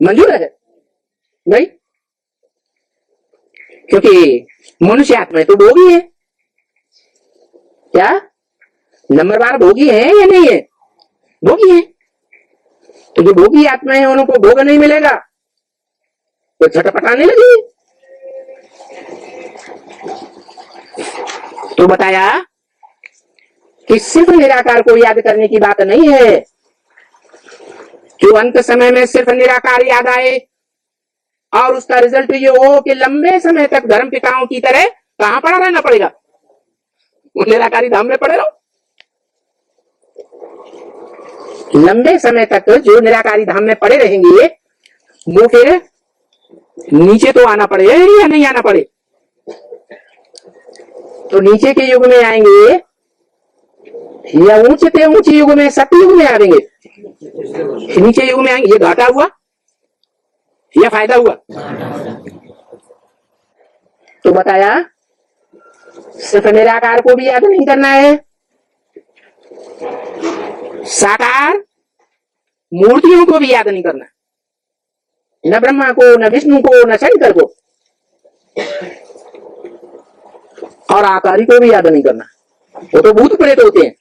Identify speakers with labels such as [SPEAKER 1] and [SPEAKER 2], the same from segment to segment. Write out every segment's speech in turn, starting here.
[SPEAKER 1] मंजूर है भाई, क्योंकि मनुष्य आत्मा तो भोगी है। क्या नंबरवार भोगी है या नहीं है? भोगी है। तो जो भोगी आत्मा है उनको भोग नहीं मिलेगा तो छटपटाने लगी। तो बताया कि सिर्फ निराकार को याद करने की बात नहीं है, जो अंत समय में सिर्फ निराकार याद आए और उसका रिजल्ट ये हो कि लंबे समय तक धर्म पिताओं की तरह कहां पड़ा रहना पड़ेगा? निराकारी धाम में पड़े रहो। लंबे समय तक जो निराकारी धाम में पड़े रहेंगे वो फिर नीचे तो आना पड़े या नहीं आना पड़े? तो नीचे के युग में आएंगे या ऊंचे ऊंचे युग में सतयुग में आएंगे? नीचे युग में आएंगे। ये घाटा हुआ या फायदा हुआ? तो बताया सिर्फ निराकार को भी याद नहीं करना है, साकार मूर्तियों को भी याद नहीं करना, न ब्रह्मा को, न विष्णु को, न शंकर को, और आकारी को भी याद नहीं करना। वो तो भूत प्रेत होते हैं।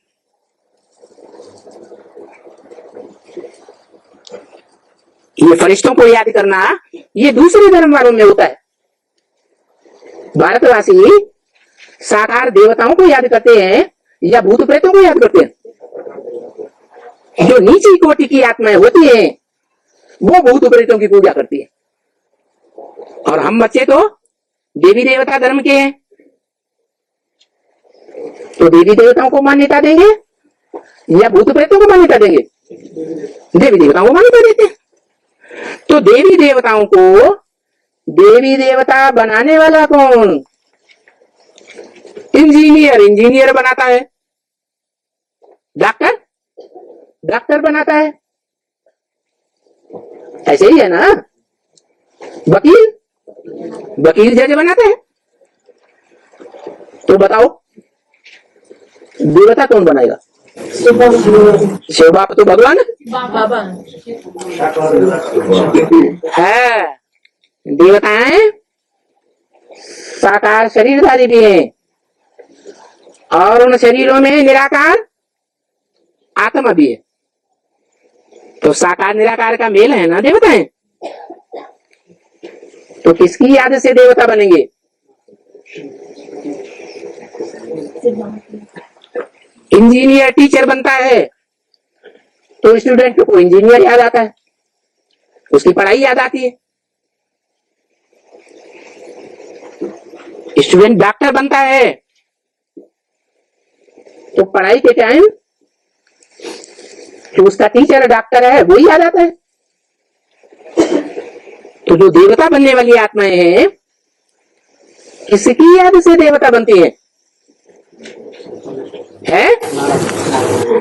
[SPEAKER 1] ये फरिश्तों को याद करना ये दूसरे धर्म वालों में होता है। भारतवासी साकार देवताओं को याद करते हैं या भूत प्रेतों को याद करते हैं? जो नीची कोटि की आत्माएं होती हैं वो भूत प्रेतों की पूजा करती है, और हम बच्चे तो देवी देवता धर्म के हैं, तो देवी देवताओं को मान्यता देंगे या भूत प्रेतों को मान्यता देंगे? देवी देवताओं को मान्यता देते हैं। तो देवी देवताओं को देवी देवता बनाने वाला कौन? इंजीनियर। इंजीनियर बनाता है। डॉक्टर डॉक्टर बनाता है। ऐसे ही है ना? वकील वकील जज बनाता है। तो बताओ देवता कौन बनाएगा? शिव बाप तो भगवान है। देवताएं साकार शरीरधारी भी हैं और उन शरीरों में निराकार आत्मा भी है। तो साकार निराकार का मेल है ना देवताएं। तो किसकी याद से देवता बनेंगे? इंजीनियर टीचर बनता है तो स्टूडेंट को इंजीनियर याद आता है, उसकी पढ़ाई याद आती है। स्टूडेंट डॉक्टर बनता है तो पढ़ाई के टाइम जो उसका टीचर डॉक्टर है वही याद आता है। तो जो देवता बनने वाली आत्माएं हैं किसकी याद से देवता बनती है?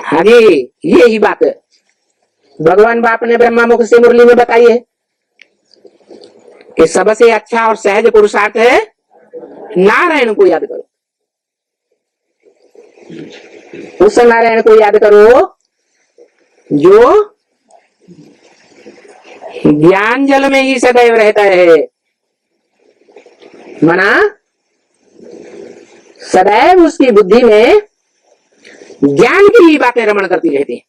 [SPEAKER 1] आगे यही बात है भगवान बाप ने ब्रह्मा मुख से मुरली में बताई है कि सबसे अच्छा और सहज पुरुषार्थ है नारायण को याद करो। उस नारायण को याद करो जो ज्ञान जल में ही सदैव रहता है। मना सदैव उसकी बुद्धि में ज्ञान की ही बातें रमण करती रहती है,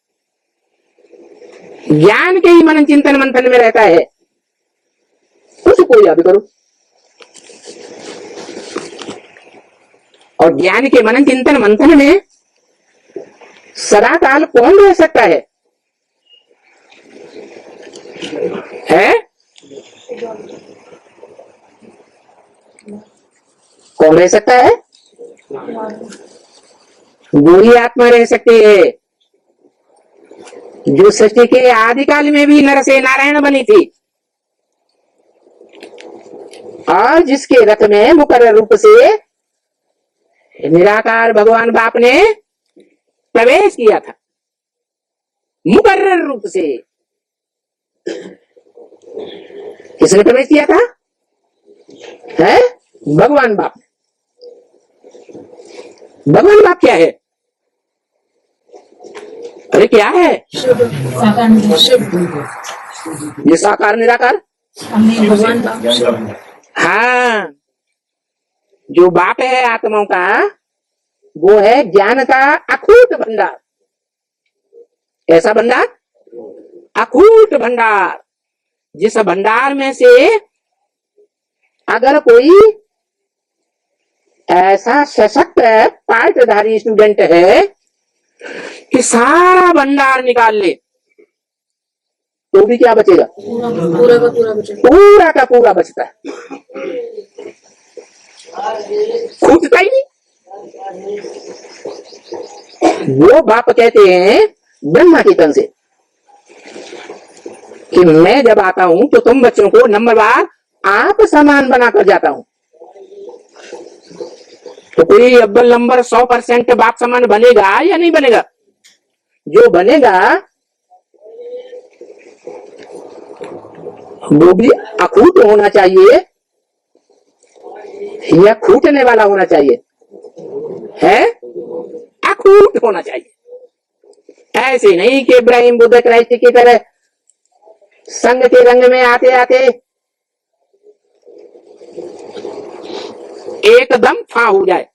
[SPEAKER 1] ज्ञान के ही मनन चिंतन मंथन में रहता है। उसको याद करो। और ज्ञान के मनन चिंतन मंथन में सदा काल कौन रह सकता है? कौन रह सकता है? गोरी आत्मा रह सकती है जो सृष्टि के आदिकाल में भी नर से नारायण बनी थी और जिसके रथ में मुकर्रर रूप से निराकार भगवान बाप ने प्रवेश किया था। मुकर्रर रूप से किसने प्रवेश किया था? भगवान बाप। भगवान बाप क्या है? अरे क्या है? ये साकार निराकार।
[SPEAKER 2] भगवान बाप।
[SPEAKER 1] हाँ, जो बाप है आत्माओं का वो है ज्ञान का अखूट भंडार। ऐसा भंडार, अखूट भंडार, जिस भंडार में से अगर कोई ऐसा सशक्त पाठधारी स्टूडेंट है कि सारा भंडार निकाल ले तो भी क्या बचेगा?
[SPEAKER 2] पूरा का पूरा बचेगा।
[SPEAKER 1] पूरा का पूरा बचता है, खूटता ही नहीं। वो बाप कहते हैं ब्रह्मा के तन से कि मैं जब आता हूं तो तुम बच्चों को नंबरवार आप समान बनाकर जाता हूं। तो कोई अव्वल नंबर 100% बाप समान बनेगा या नहीं बनेगा? जो बनेगा वो भी अखूट होना चाहिए या खूटने वाला होना चाहिए? है अखूट होना चाहिए। ऐसे नहीं कि इब्राहिम बुद्ध क्राइस्ट की तरह संघ के रंग में आते आते एकदम फा हो जाए।